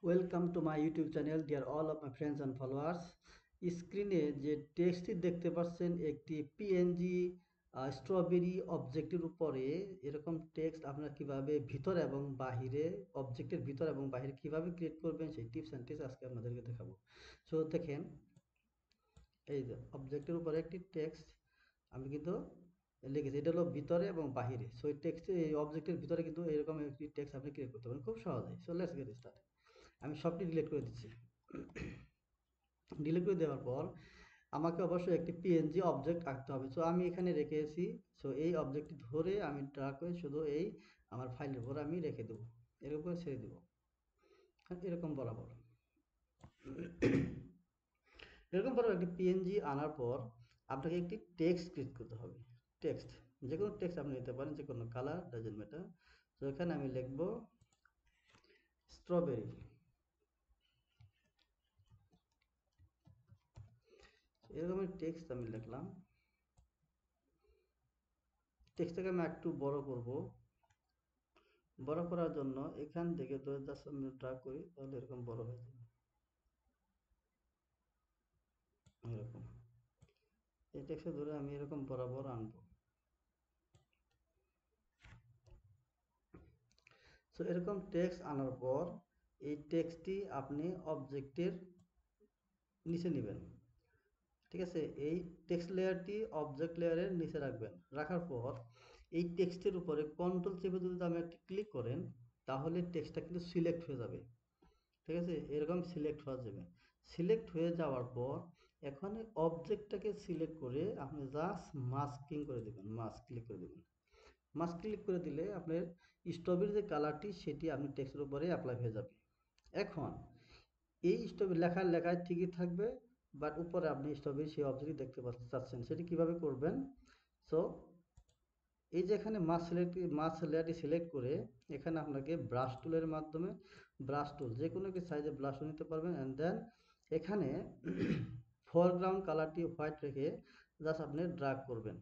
Welcome to my YouTube channel, dear all of my friends and followers. স্ক্রিনে যে টেক্সটটি দেখতে পাচ্ছেন একটি পিএনজি স্ট্রবেরি অবজেক্টের উপরে এরকম টেক্সট আপনারা কিভাবে ভিতর এবং বাহিরে অবজেক্টের ভিতর এবং বাহিরে কিভাবে ক্রিয়েট করবেন সেই টিপস অ্যান্ড ট্রিক্স আজকে আপনাদেরকে দেখাবো। সো দেখেন, এই যে অবজেক্টের উপরে একটি টেক্সট আমি কিন্তু লিখেছি, এটা হলো ভিতরে এবং বাহিরে। সো এই টেক্সট এই অবজেক্টের ভিতরে কিন্তু এরকম একটি টেক্সট আপনি ক্রিয়েট করতে পারেন খুব সহজেই। So let's get start. আমি সবটি ডিলিট করে দিচ্ছি। ডিলিট করে দেওয়ার পর আমাকে অবশ্যই একটি পিএনজি অবজেক্ট আঁকতে হবে। সো আমি এখানে রেখেছি। সো এই অবজেক্টটি ধরে আমি ড্রা করে শুধু এই আমার ফাইলের উপর আমি রেখে দেবো, এর উপরে ছেড়ে দেবো এরকম বরাবর। এরকম বরাবর একটি পিএনজি আনার পর আপনাকে একটি টেক্সট ক্রিয়েট করতে হবে। টেক্সট, যে কোনো টেক্সট আপনি নিতে পারেন, যে কোনো কালার, ডাজেন্ট ম্যাটার। তো এখানে আমি লিখবো স্ট্রবেরি। এরকম টেক্সট আমি লিখলাম। টেক্সটটাকে আমি একটু বড় করব। বড় করার জন্য এখান থেকে তো জাস্ট আমি ড্র্যাগ করি, তাহলে এরকম বড় হয়ে যাবে। এরকম এই টেক্সটে ধরে আমি এরকম বরাবর আনবো। সো এরকম টেক্সট আনার পর এই টেক্সটটি আপনি অবজেক্টের নিচে নেবেন। ঠিক আছে, এই টেক্সট লেয়ারটি অবজেক্ট লেয়ারের নিচে রাখবেন। রাখার পর এই টেক্সটের উপরে কন্ট্রোল চেপে যদি আপনি একটি ক্লিক করেন, তাহলে টেক্সটটা কিন্তু সিলেক্ট হয়ে যাবে। ঠিক আছে, এরকম সিলেক্ট হয়ে যাবে। সিলেক্ট হয়ে যাওয়ার পর এখন অবজেক্টটাকে সিলেক্ট করে আপনি জাস্ট মাস্কিং করে দেবেন, মাস্ক ক্লিক করে দেবেন। মাস্ক ক্লিক করে দিলে আপনার স্ট্রবেরি যে কালারটি সেটি আপনি টেক্সটের উপরে অ্যাপ্লাই হয়ে যাবে। এখন এই স্ট্রবেরি লেখায় ঠিকই থাকবে, বাট উপরে আপনি স্ট্রবেরি সেই অবজেক্টটি দেখতে চাচ্ছেন, সেটি কিভাবে করবেন? সো এই যে এখানে মাছ লেয়ারটি সিলেক্ট করে এখানে আপনাকে ব্রাশ টুলের মাধ্যমে, ব্রাশ টুল যে কোনো একটি সাইজে ব্রাশ নিতে পারবেন, অ্যান্ড দেন এখানে ফরগ্রাউন্ড কালারটি হোয়াইট রেখে জাস্ট আপনি ড্র্যাগ করবেন।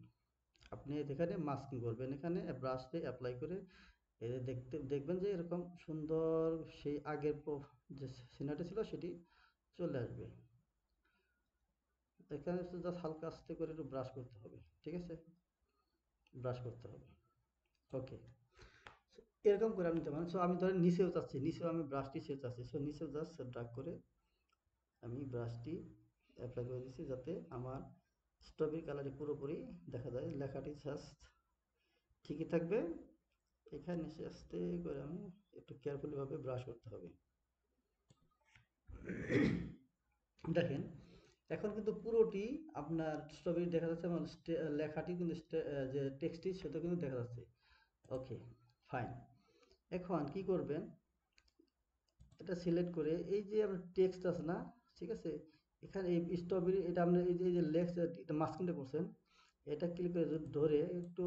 আপনি এখানে মাস্কিং করবেন, এখানে ব্রাশ দিয়ে অ্যাপ্লাই করে দেখবেন যে এরকম সুন্দর সেই আগের যে সিনারিটি ছিল সেটি চলে আসবে। এখানে জাস্ট হালকা আস্তে করে একটু ব্রাশ করতে হবে। ঠিক আছে, ব্রাশ করতে হবে। ওকে, এরকম করে আপনি নিতে পারেন। সো আমি ধরেন নিচেও চাচ্ছি, নিচেও আমি ব্রাশটি সে চাচ্ছি। সো নিচেও জাস্ট ড্র্যাগ করে আমি ব্রাশটি অ্যাপ্লাই করে দিচ্ছি, যাতে আমার স্ট্রবেরি কালারটি পুরোপুরি দেখা যায়। লেখাটি জাস্ট ঠিকই থাকবে। এখানে এসে আস্তে করে আমি একটু কেয়ারফুলিভাবে ব্রাশ করতে হবে। দেখেন, এখন কিন্তু পুরোটি আপনার স্ট্রবেরি দেখা যাচ্ছে, আমার লেখাটি কিন্তু যে টেক্সটটি সেটা কিন্তু দেখা যাচ্ছে। ওকে, ফাইন। এখন কি করবেন, এটা সিলেক্ট করে এই যে আপনার টেক্সট আছে না, ঠিক আছে, এখানে এই স্ট্রবেরি এটা আপনার এই যে লেখা এটা মাঝখানটা করছেন, এটা ক্লিক করে যদি ধরে একটু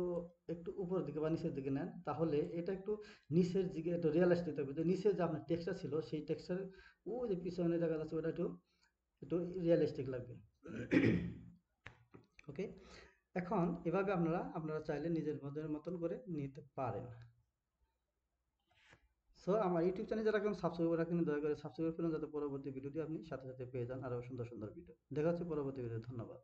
একটু উপরের দিকে বা নিচের দিকে নেন, তাহলে এটা একটু নিচের দিকে একটু রিয়েলিস্টিক থাকবে। যে নিচে যে আপনার টেক্সটটা ছিল সেই টেক্সটার ওই যে পিছনে দেখা যাচ্ছে ওটা একটু একটু রিয়েলিস্টিক লাগবে। ওকে, এখন এভাবে আপনারা চাইলে নিজের মতন করে নিতে পারেন। সো আমার ইউটিউব চ্যানেল যারা এখন সাবস্ক্রাইব করে রাখেন, দয়া করে সাবস্ক্রাইব করুন, যাতে পরবর্তী ভিডিওটি আপনি সাথে সাথে পেয়ে যান, আরও সুন্দর সুন্দর ভিডিও। দেখা হচ্ছে পরবর্তী ভিডিও। ধন্যবাদ।